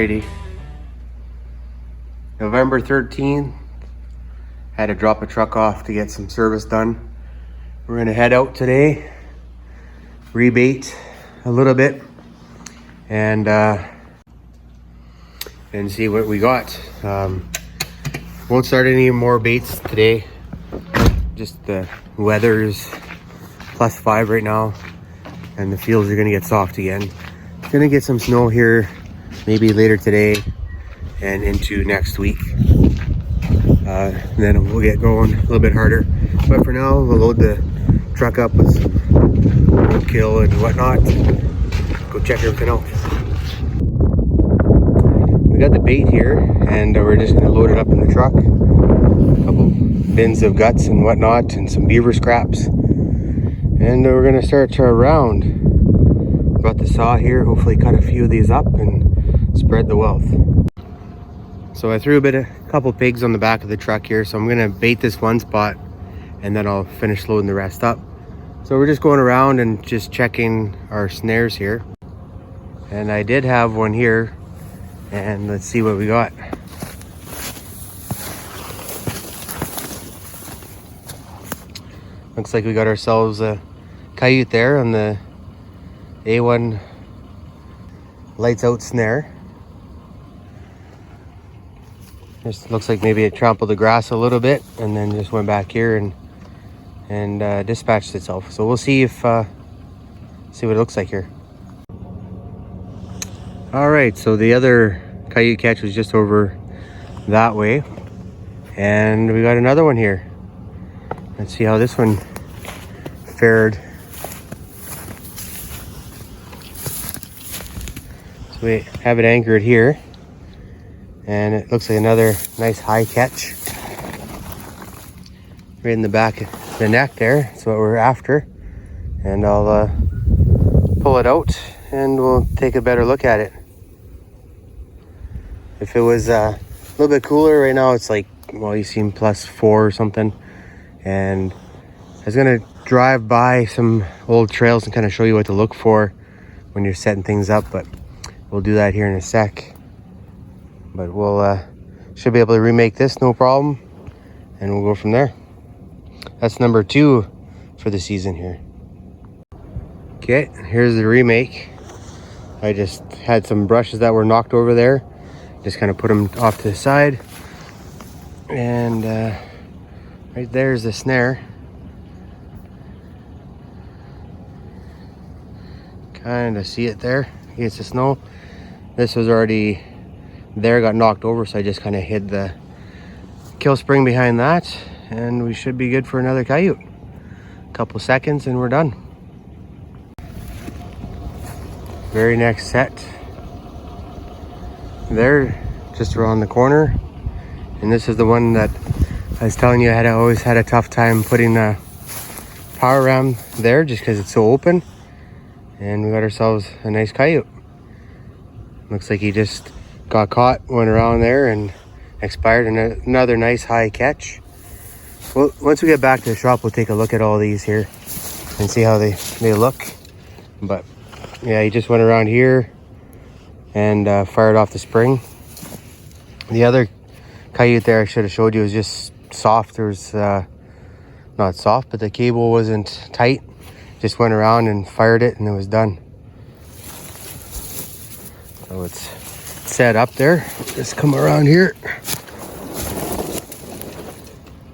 Alrighty. November 13th. Had to drop a truck off to get some service done. We're gonna head out today, rebait a little bit, and see what we got. Won't start any more baits today. Just the weather's +5 right now, and the fields are gonna get soft again. Gonna get some snow here maybe later today and into next week. Then we'll get going a little bit harder. But for now, we'll load the truck up with some roadkill and whatnot. Go check everything out. We got the bait here, and we're just gonna load it up in the truck. A couple bins of guts and whatnot, and some beaver scraps. And we're gonna start our round. Got the saw here, hopefully cut a few of these up and spread the wealth. So I threw a couple pigs on the back of the truck here, so I'm gonna bait this one spot and then I'll finish loading the rest up. So we're just going around and just checking our snares here. And I did have one here, and let's see what we got. Looks like we got ourselves a coyote there on the A1 lights out snare. Just looks like maybe it trampled the grass a little bit and then just went back here and dispatched itself. So we'll see if see what it looks like here. All right, so the other coyote catch was just over that way, and we got another one here. Let's see how this one fared. So we have it anchored here, and it looks like another nice high catch right in the back of the neck there. That's what we're after. And I'll pull it out and we'll take a better look at it. If it was a little bit cooler right now, it's like, well, you seen +4 or something. And I was gonna drive by some old trails and kind of show you what to look for when you're setting things up, but we'll do that here in a sec. But we'll should be able to remake this, no problem, and we'll go from there. That's number 2 for the season here. Okay, here's the remake. I just had some brushes that were knocked over there, just kind of put them off to the side, and right there's the snare. Kind of see it there against the snow. This was already there, got knocked over, so I just kind of hid the kill spring behind that, and we should be good for another coyote. A couple seconds and we're done. Very next set there, just around the corner, and this is the one that I was telling you I always had a tough time putting a power ram there just because it's so open. And we got ourselves a nice coyote. Looks like he just got caught, went around there and expired. And another nice high catch. Well, once we get back to the shop, we'll take a look at all these here and see how they look. But yeah, he just went around here and fired off the spring. The other coyote there I should have showed you was just soft. There was not soft, but the cable wasn't tight. Just went around and fired it and it was done. So it's set up there. Just come around here.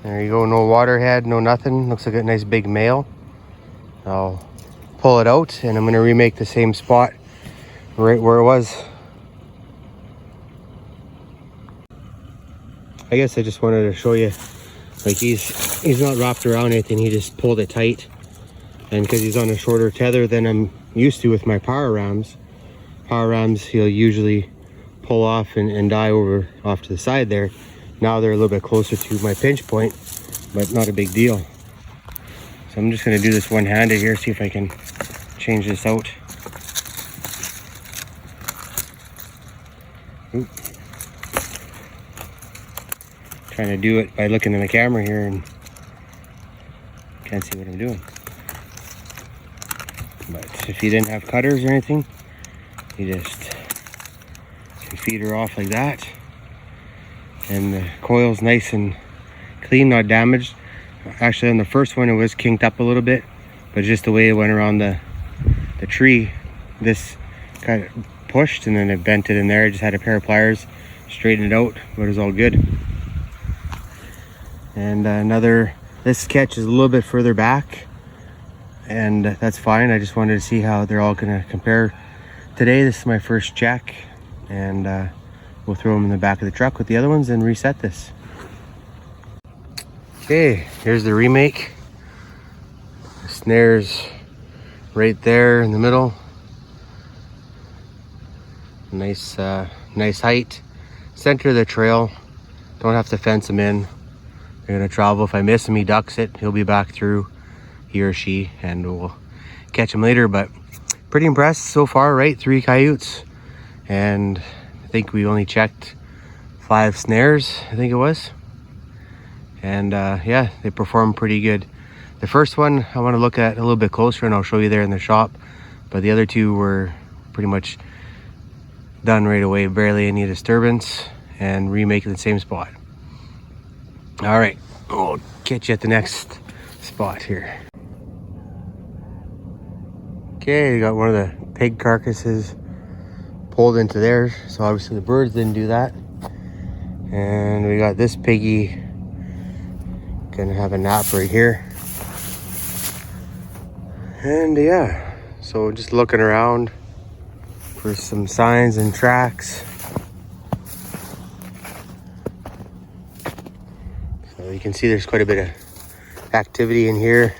There you go, no water head, no nothing. Looks like a nice big male. I'll pull it out and I'm gonna remake the same spot right where it was. I guess I just wanted to show you, like he's not wrapped around anything, he just pulled it tight. And because he's on a shorter tether than I'm used to with my power rams, he'll usually pull off and die over off to the side there. Now they're a little bit closer to my pinch point, but not a big deal. So I'm just gonna do this one-handed here, see if I can change this out. Oop. Trying to do it by looking in the camera here and can't see what I'm doing. But if you didn't have cutters or anything, you just the feeder off like that. And the coil's nice and clean, not damaged. Actually, on the first one, it was kinked up a little bit, but just the way it went around the tree, this kind of pushed and then it bent it in there. I just had a pair of pliers, straighten it out, but it was all good. And this sketch is a little bit further back, and that's fine. I just wanted to see how they're all gonna compare today. This is my first check, and we'll throw them in the back of the truck with the other ones and reset this. Okay, here's the remake. The snare's right there in the middle. Nice height. Center of the trail. Don't have to fence him in. They're gonna travel. If I miss him, he ducks it. He'll be back through, he or she, and we'll catch him later. But pretty impressed so far, right? 3 coyotes, and I think we only checked 5 snares, I think it was. And yeah, they perform pretty good. The first one I want to look at a little bit closer, and I'll show you there in the shop. But the other 2 were pretty much done right away, barely any disturbance, and remaking the same spot. All right, we'll catch you at the next spot here. Okay, we got one of the pig carcasses pulled into there, so obviously the birds didn't do that. And we got this piggy gonna have a nap right here. And yeah, so just looking around for some signs and tracks. So you can see there's quite a bit of activity in here.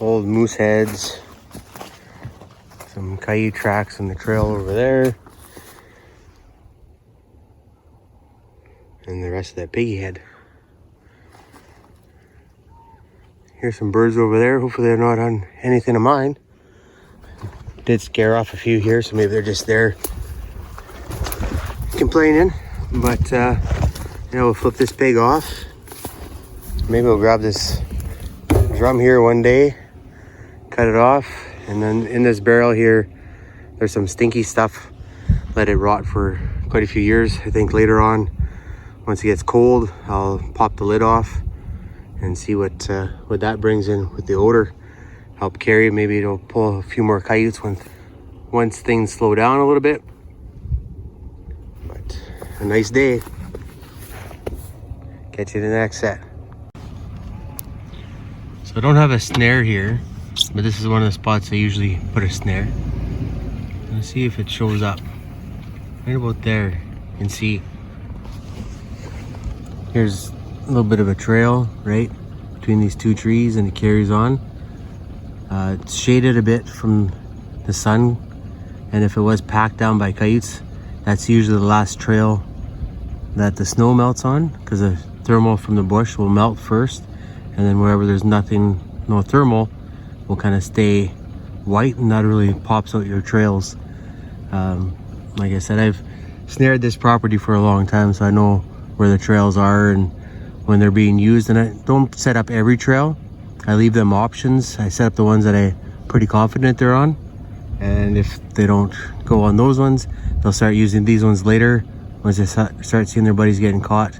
Old moose heads, some coyote tracks in the trail over there, and the rest of that piggy head. Here's some birds over there. Hopefully they're not on anything of mine. Did scare off a few here, so maybe they're just there complaining. But we'll flip this pig off. Maybe we'll grab this drum here one day, cut it off, and then in this barrel here there's some stinky stuff. Let it rot for quite a few years. I think later on, once it gets cold, I'll pop the lid off and see what that brings in with the odor. Help carry. Maybe it'll pull a few more coyotes once things slow down a little bit. But a nice day. Catch you in the next set. So I don't have a snare here, but this is one of the spots I usually put a snare. Let's see if it shows up. Right about there, you can see here's a little bit of a trail right between these 2 trees, and it carries on. It's shaded a bit from the sun, and if it was packed down by kites, that's usually the last trail that the snow melts on, because the thermal from the bush will melt first, and then wherever there's no thermal, will kind of stay white, and that really pops out your trails. Like I said, I've snared this property for a long time, so I know where the trails are and when they're being used. And I don't set up every trail. I leave them options. I set up the ones that I'm pretty confident they're on, and if they don't go on those ones, they'll start using these ones later once they start seeing their buddies getting caught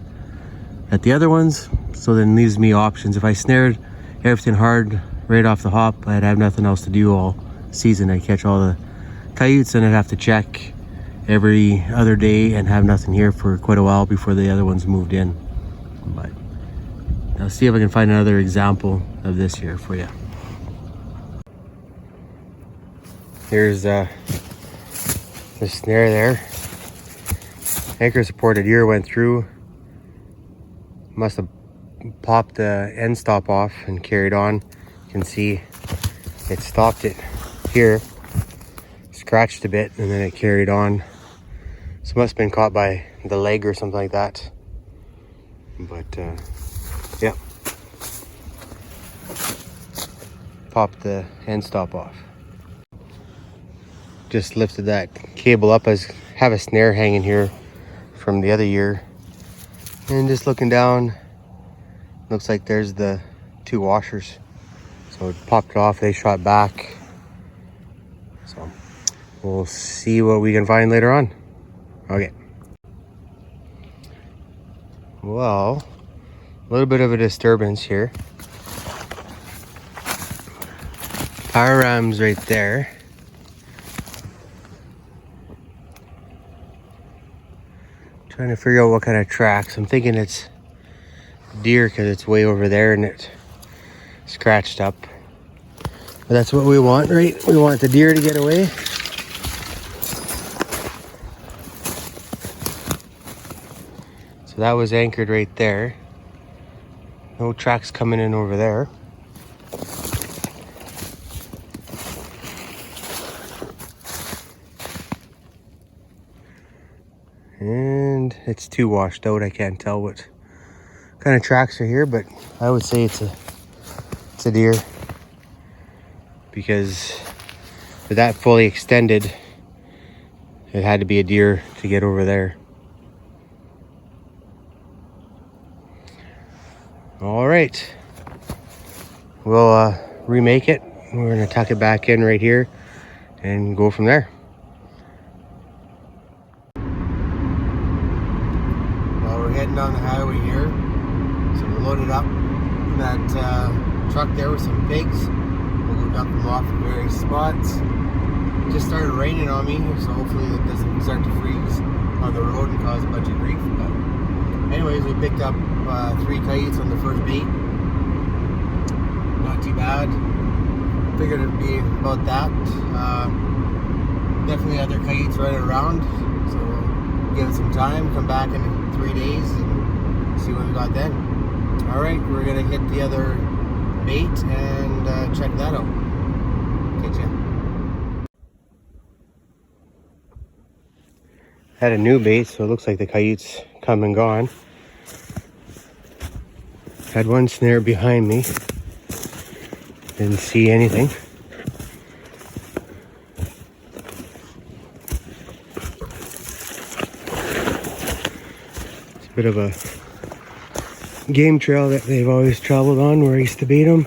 at the other ones. So then it leaves me options. If I snared everything hard right off the hop, I'd have nothing else to do all season. I'd catch all the coyotes, and I'd have to check every other day and have nothing here for quite a while before the other ones moved in. But I'll see if I can find another example of this here for you. Here's the snare there. Anchor supported ear went through. Must have popped the end stop off and carried on. You can see it stopped it here, scratched a bit, and then it carried on. So it must have been caught by the leg or something like that. But yeah, popped the end stop off. Just lifted that cable up. I have a snare hanging here from the other year, and just looking down, looks like there's the 2 washers. So it popped it off, they shot back. So we'll see what we can find later on. Okay. Well, a little bit of a disturbance here. Power ram's right there. Trying to figure out what kind of tracks. I'm thinking it's deer because it's way over there and it scratched up. But that's what we want, right? We want the deer to get away. So that was anchored right there. No tracks coming in over there. And it's too washed out. I can't tell what kind of tracks are here, but I would say it's a deer, because with that fully extended, it had to be a deer to get over there. All right, we'll remake it. We're gonna tuck it back in right here and go from there. Well, we're heading down the highway here, so we're loaded up in that truck there with some pigs. We'll go dump them off at various spots. It just started raining on me, so hopefully it doesn't start to freeze on the road and cause a bunch of grief. But anyways, we picked up 3 coyotes on the first bait. Not too bad. Figured it'd be about that. Definitely other coyotes running around, so we'll give it some time. Come back in 3 days and see what we got then. All right, we're gonna hit the other bait and check that out. Catch ya. Had a new bait, so it looks like the coyotes come and gone. Had one snare behind me. Didn't see anything. It's a bit of a game trail that they've always traveled on where I used to bait them.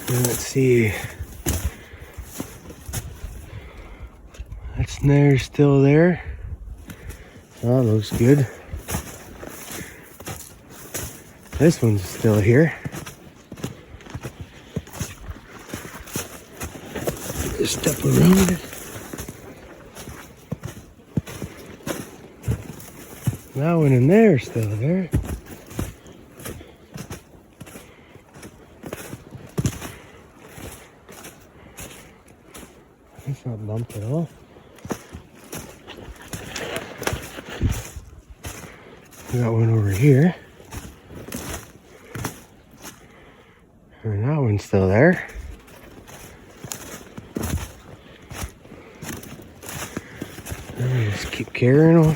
And let's see. That snare's still there. That looks good. This one's still here. Just step around it. That one in there is still there. It's not bumped at all. We got one over here. And that one's still there. And just keep carrying on.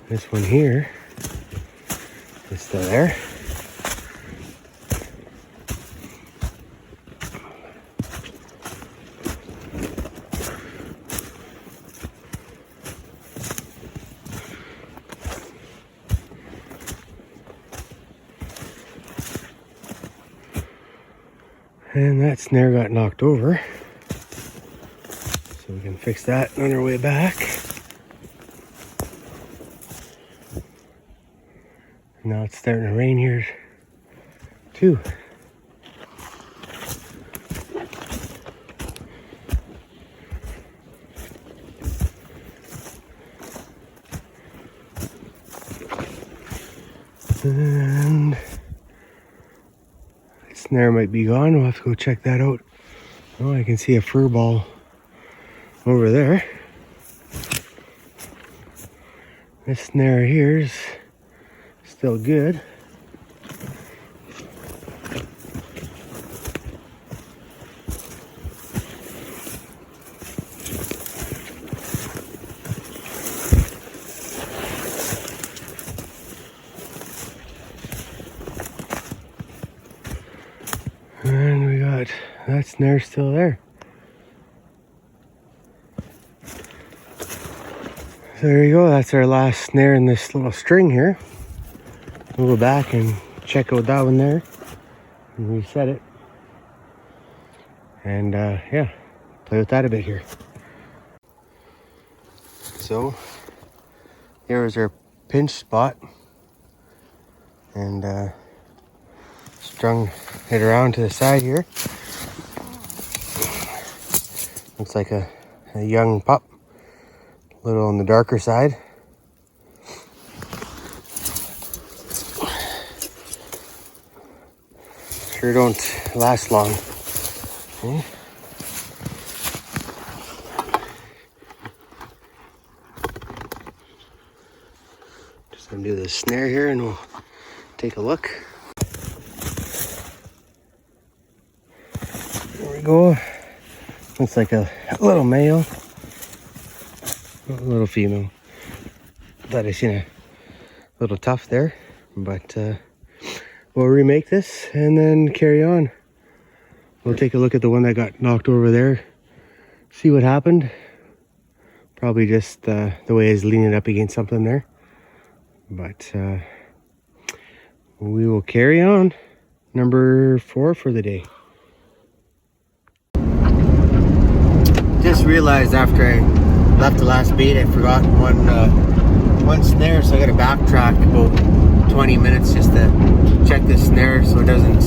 This one here is still there. And that snare got knocked over, so we can fix that on our way back. Now it's starting to rain here too. And snare might be gone. We'll have to go check that out. Oh, I can see a fur ball over there. This snare here is still good. And we got that snare still there. So there you go. That's our last snare in this little string here. we'll go back and check out that one there and reset it. And yeah, play with that a bit here. So here is our pinch spot, and strung it around to the side here. Looks like a young pup, a little on the darker side. Sure don't last long. Okay. Just gonna do the snare here and we'll take a look. There we go. Looks like a little male, a little female. Thought I seen a little tuft there, but we'll remake this and then carry on. We'll take a look at the one that got knocked over there, see what happened. Probably just the way I was leaning up against something there. But we will carry on. Number 4 for the day. Just realized after I left the last bait, I forgot one snare, so I got to backtrack about 20 minutes just to check this snare so it doesn't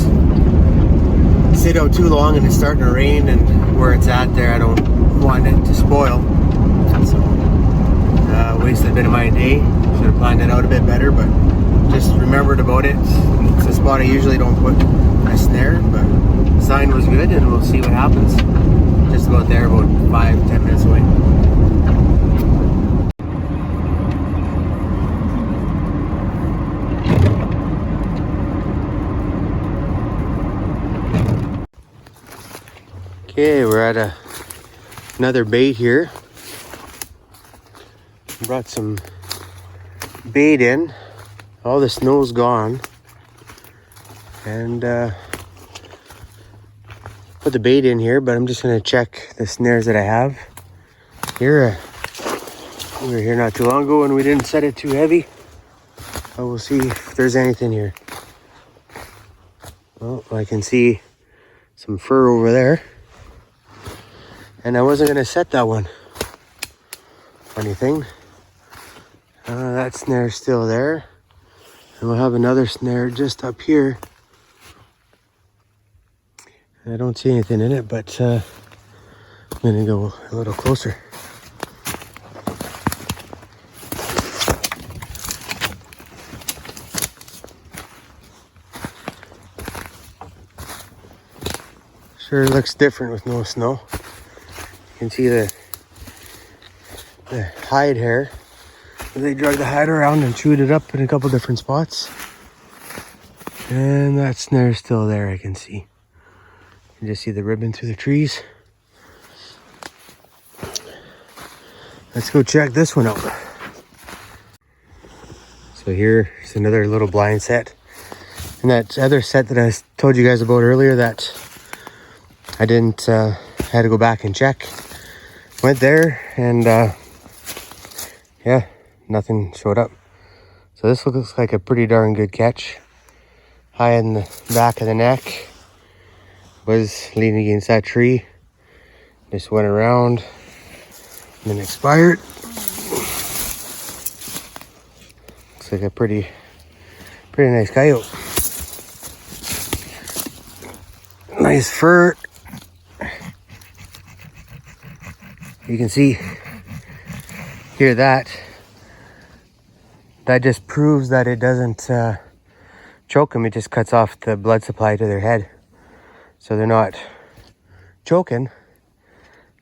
sit out too long and it's starting to rain, and where it's at there I don't want it to spoil. So wasted a bit of my day. Should have planned it out a bit better, but just remembered about it. It's a spot I usually don't put my snare, but the sign was good and we'll see what happens. Just about there, about 5-10 minutes away. Okay, we're at another bait here. Brought some bait in. All the snow's gone. And put the bait in here, but I'm just gonna check the snares that I have here. We were here not too long ago and we didn't set it too heavy. But we'll see if there's anything here. Well, I can see some fur over there. And I wasn't gonna set that one. Funny thing. That snare's still there. And we'll have another snare just up here. I don't see anything in it, but I'm gonna go a little closer. Sure looks different with no snow. You can see the hide hair. They drug the hide around and chewed it up in a couple different spots. And that snare's still there, I can see. You can just see the ribbon through the trees. Let's go check this one out. So here's another little blind set. And that other set that I told you guys about earlier that I didn't, had to go back and check. Went there and yeah, nothing showed up. So this looks like a pretty darn good catch. High in the back of the neck. Was leaning against that tree. Just went around and then expired. Looks like a pretty nice coyote. Nice fur. You can see, hear that. That just proves that it doesn't choke them. It just cuts off the blood supply to their head. So they're not choking.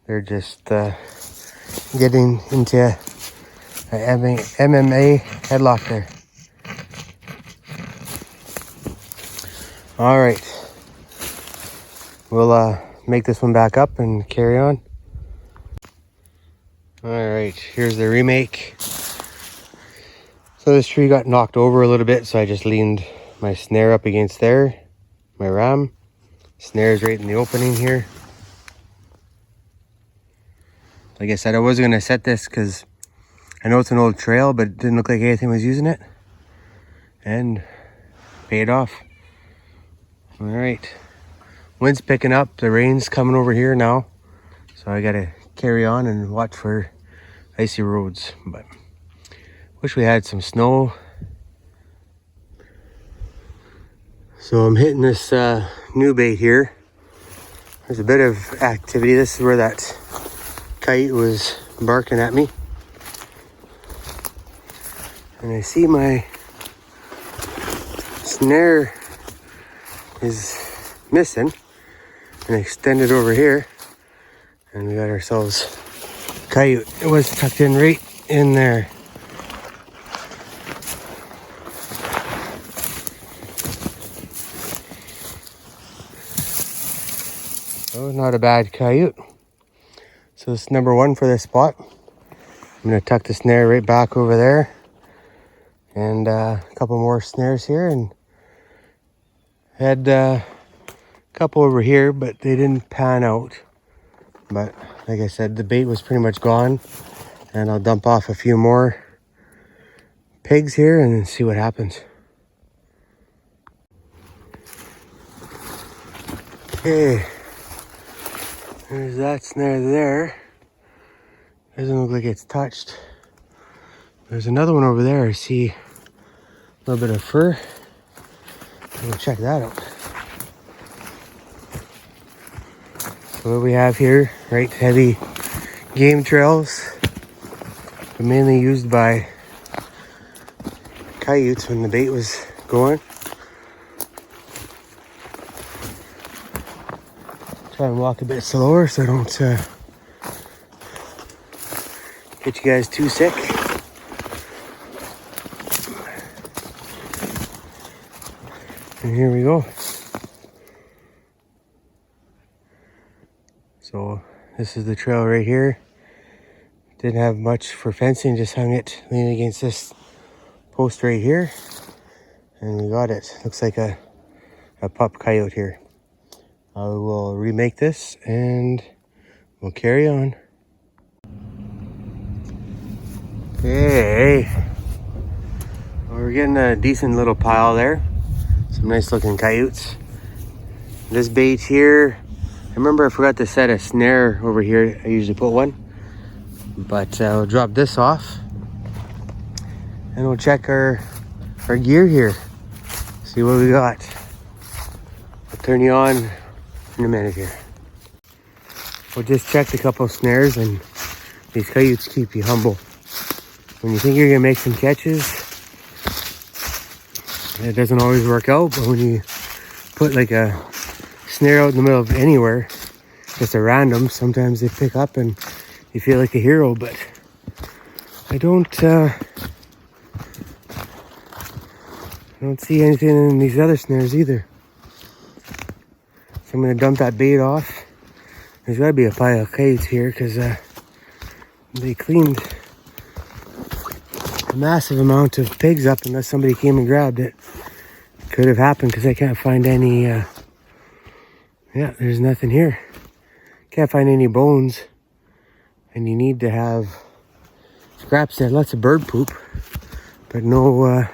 They're just getting into an MMA headlock there. All right. We'll make this one back up and carry on. All right, here's the remake. So this tree got knocked over a little bit, so I just leaned my snare up against there, my ram. Snare's right in the opening here. Like I said, I wasn't gonna set this because I know it's an old trail, but it didn't look like anything was using it. And paid off. All right, wind's picking up, the rain's coming over here now, so I gotta carry on and watch for icy roads, but wish we had some snow. So I'm hitting this new bait here. There's a bit of activity. This is where that kite was barking at me. And I see my snare is missing and extended over here. And we got ourselves coyote. It was tucked in right in there. Oh, not a bad coyote. So it's number one for this spot. I'm gonna tuck the snare right back over there. And a couple more snares here, and had a couple over here, but they didn't pan out. But like I said, the bait was pretty much gone, and I'll dump off a few more pigs here and see what happens. Okay, there's that snare there. Doesn't look like it's touched. There's another one over there. I see a little bit of fur. We'll check that out. So what we have here, right, heavy game trails, but mainly used by coyotes when the bait was going. Try and walk a bit slower so I don't get you guys too sick. And here we go. So this is the trail right here. Didn't have much for fencing, just hung it leaning against this post right here. And we got it. Looks like a pup coyote here. I will remake this and we'll carry on. Okay. Well, we're getting a decent little pile there. Some nice looking coyotes. This bait here, I remember I forgot to set a snare over here. I usually put one. But we'll drop this off. And we'll check our gear here. See what we got. I'll turn you on in a minute here. We'll just check a couple snares, and these coyotes keep you humble. When you think you're gonna make some catches, it doesn't always work out, but when you put like a snare out in the middle of anywhere, just a random, sometimes they pick up and you feel like a hero. But I don't see anything in these other snares either. So I'm gonna dump that bait off. There's gotta be a pile of coyotes here because they cleaned a massive amount of pigs up unless somebody came and grabbed it. Could have happened because I can't find any, yeah, there's nothing here. Can't find any bones. And you need to have scraps there, lots of bird poop, but no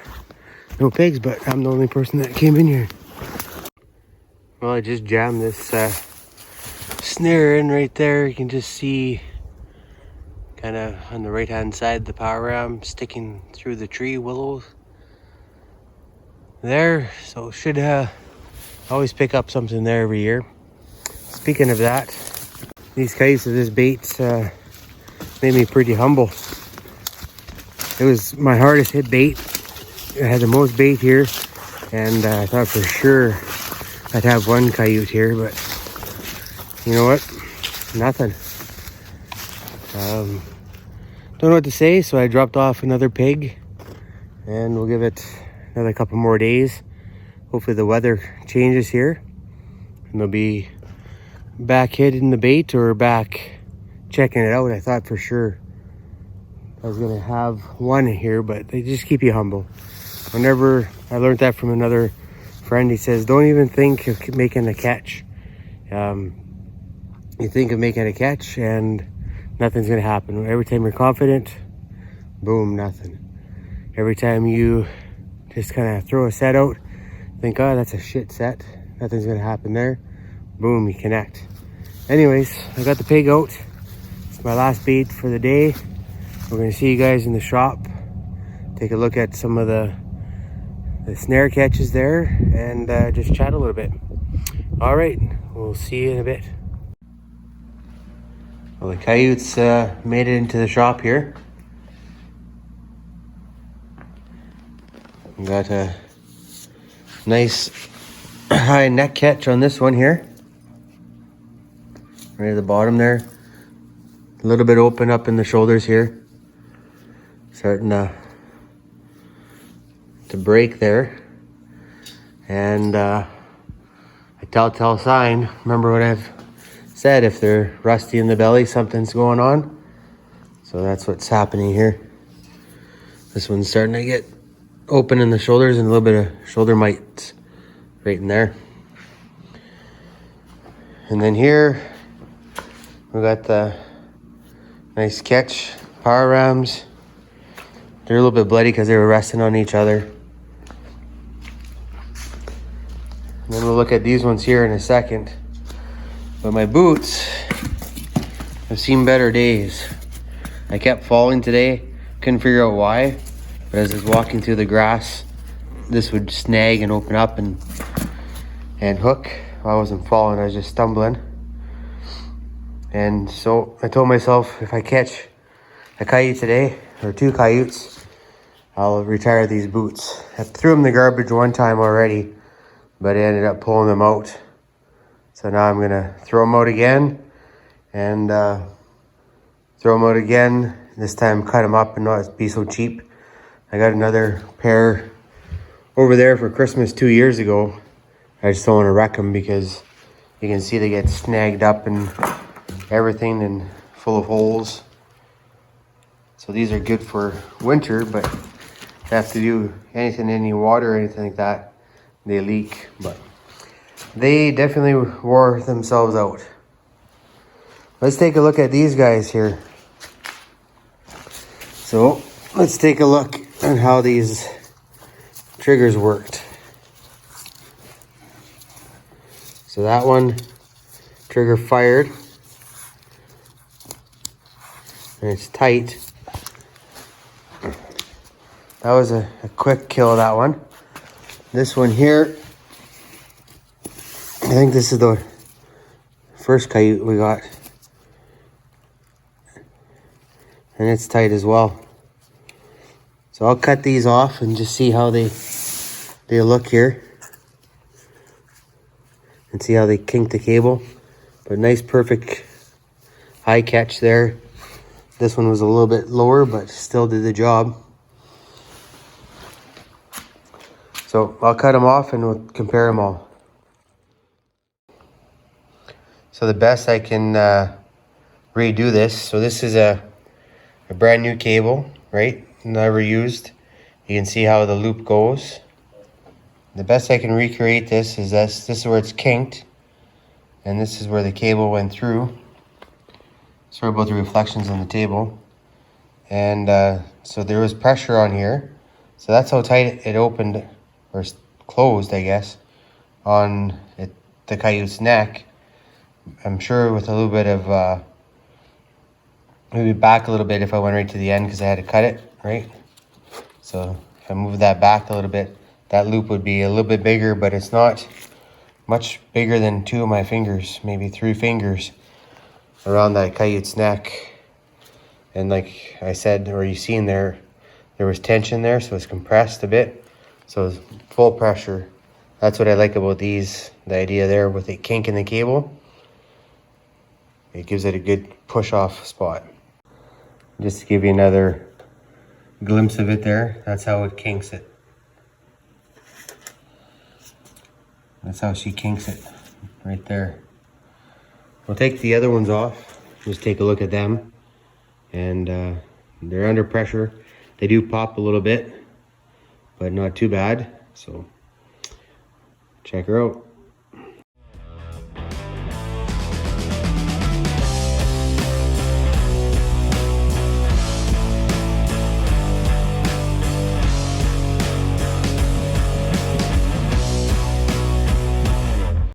pigs. But I'm the only person that came in here. Well, I just jammed this snare in right there. You can just see kind of on the right hand side the power ram sticking through the tree willows there. So should always pick up something there every year. Speaking of that, these coyotes of this bait made me pretty humble. It was my hardest hit bait. I had the most bait here, and I thought for sure I'd have one coyote here, but you know what? Nothing. Don't know what to say, so I dropped off another pig, and we'll give it another couple more days. Hopefully the weather changes here, and they'll be back hitting the bait or back checking it out. I thought for sure I was gonna have one here, but they just keep you humble. Whenever I learned that from another friend, he says, don't even think of making a catch. You think of making a catch and nothing's gonna happen. Every time you're confident, boom, nothing. Every time you just kind of throw a set out Thank God that's a shit set. Nothing's gonna happen there. Boom, you connect. Anyways, I got the pig out. It's my last bait for the day. We're gonna see you guys in the shop. Take a look at some of the snare catches there and just chat a little bit. All right, we'll see you in a bit. Well, the coyotes made it into the shop here. We got a nice high neck catch on this one here. Right at the bottom there. A little bit open up in the shoulders here. Starting to break there. And a telltale sign. Remember what I've said, if they're rusty in the belly, something's going on. So that's what's happening here. This one's starting to get open in the shoulders and a little bit of shoulder mites right in there. And then here we got the nice catch power rams. They're a little bit bloody because they were resting on each other. And then we'll look at these ones here in a second. But my boots have seen better days. I kept falling today, couldn't figure out why. But as I was walking through the grass, this would snag and open up and hook. I wasn't falling, I was just stumbling. And so I told myself, if I catch a coyote today, or 2 coyotes, I'll retire these boots. I threw them in the garbage one time already, but I ended up pulling them out. So now I'm gonna throw them out again, and throw them out again. This time cut them up and not be so cheap. I got another pair over there for Christmas 2 years ago. I just don't want to wreck them because you can see they get snagged up and everything and full of holes. So these are good for winter, but if you have to do anything, any water or anything like that, they leak. But they definitely wore themselves out. Let's take a look at these guys here. So let's take a look at how these triggers worked. So that one, trigger fired, and it's tight. That was a quick kill, that one. This one here, I think this is the first coyote we got. And it's tight as well. So I'll cut these off and just see how they look here. And see how they kink the cable. But nice, perfect high catch there. This one was a little bit lower, but still did the job. So I'll cut them off and we'll compare them all. So the best I can redo this. So this is a brand new cable, right? Never used. You can see how the loop goes. The best I can recreate this is this is where it's kinked, and this is where the cable went through. Sorry about the reflections on the table. And so there was pressure on here. So that's how tight it opened, or closed, I guess, on the coyote's neck. I'm sure with a little bit of, maybe back a little bit if I went right to the end because I had to cut it, right? So if I move that back a little bit, that loop would be a little bit bigger, but it's not much bigger than 2 of my fingers, maybe 3 fingers around that coyote's neck. And like I said, or you seen there was tension there, so it's compressed a bit. So it's full pressure. That's what I like about these, the idea there with it kinking the cable. It gives it a good push off spot. Just to give you another glimpse of it there, that's how it kinks it. That's how she kinks it, right there. We'll take the other ones off, just take a look at them. And they're under pressure. They do pop a little bit, but not too bad. So check her out.